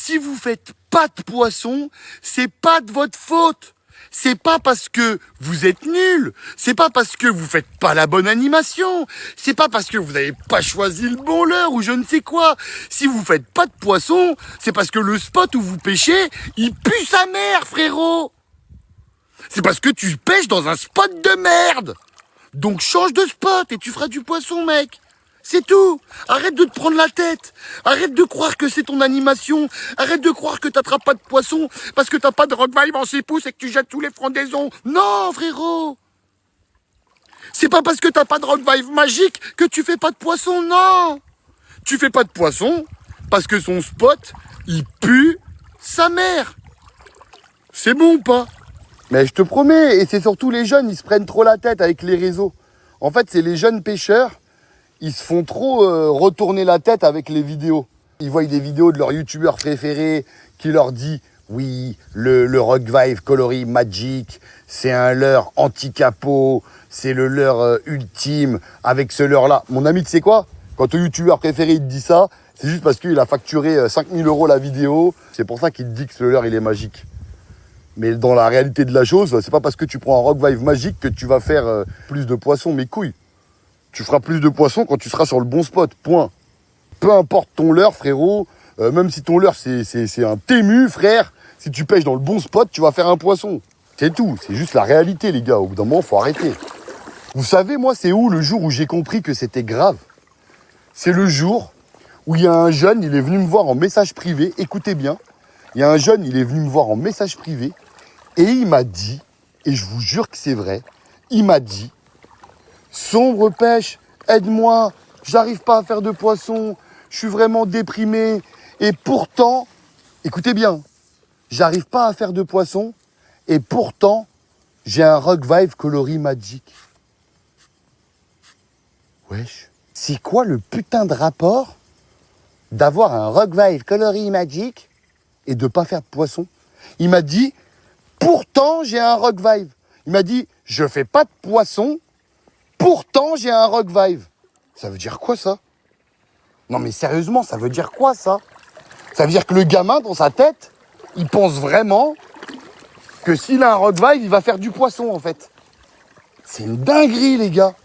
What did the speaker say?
si vous faites pas de poisson, c'est pas de votre faute. C'est pas parce que vous êtes nul, c'est pas parce que vous faites pas la bonne animation, c'est pas parce que vous n'avez pas choisi le bon leurre ou je ne sais quoi. Si vous faites pas de poisson, c'est parce que le spot où vous pêchez, il pue sa mère, frérot. C'est parce que tu pêches dans un spot de merde. Donc change de spot et tu feras du poisson, mec. C'est tout. Arrête de te prendre la tête. Arrête de croire que c'est ton animation. Arrête de croire que t'attrapes pas de poisson parce que t'as pas de rockvibe en 6 pouces et que tu jettes tous les frondaisons. Non, frérot. C'est pas parce que t'as pas de rockvibe magique que tu fais pas de poisson, non. Tu fais pas de poisson parce que son spot, il pue sa mère. C'est bon ou pas? Mais je te promets, et c'est surtout les jeunes, ils se prennent trop la tête avec les réseaux. En fait, c'est les jeunes pêcheurs, ils se font trop retourner la tête avec les vidéos. Ils voient des vidéos de leur youtubeur préféré qui leur dit « Oui, le Rockvibe Coloris Magic, c'est un leurre anti-capot, c'est le leurre ultime avec ce leurre-là. » Mon ami, tu sais quoi? Quand ton youtubeur préféré il te dit ça, c'est juste parce qu'il a facturé 5000 € la vidéo. C'est pour ça qu'il te dit que ce leurre, il est magique. Mais dans la réalité de la chose, c'est pas parce que tu prends un Rockvibe magique que tu vas faire plus de poissons, mes couilles. Tu feras plus de poissons quand tu seras sur le bon spot, point. Peu importe ton leurre, frérot, même si ton leurre c'est un tému, frère, si tu pêches dans le bon spot, tu vas faire un poisson. C'est tout, c'est juste la réalité, les gars. Au bout d'un moment, faut arrêter. Vous savez, moi, c'est où le jour où j'ai compris que c'était grave? C'est le jour où il y a un jeune, il est venu me voir en message privé, écoutez bien, il y a un jeune, il est venu me voir en message privé, et il m'a dit, et je vous jure que c'est vrai, il m'a dit, Sombre Pêche, aide-moi, j'arrive pas à faire de poisson, je suis vraiment déprimé, et pourtant, écoutez bien, j'arrive pas à faire de poisson, et pourtant, j'ai un Rockvibe Coloris Magic. Wesh, c'est quoi le putain de rapport d'avoir un Rockvibe Coloris Magic et de pas faire de poisson? Il m'a dit, pourtant j'ai un Rockvibe. Il m'a dit, je fais pas de poisson, pourtant j'ai un Rockvibe. Ça veut dire quoi ça? Non mais sérieusement, ça veut dire quoi ça? Ça veut dire que le gamin dans sa tête, il pense vraiment que s'il a un Rockvibe, il va faire du poisson en fait. C'est une dinguerie les gars.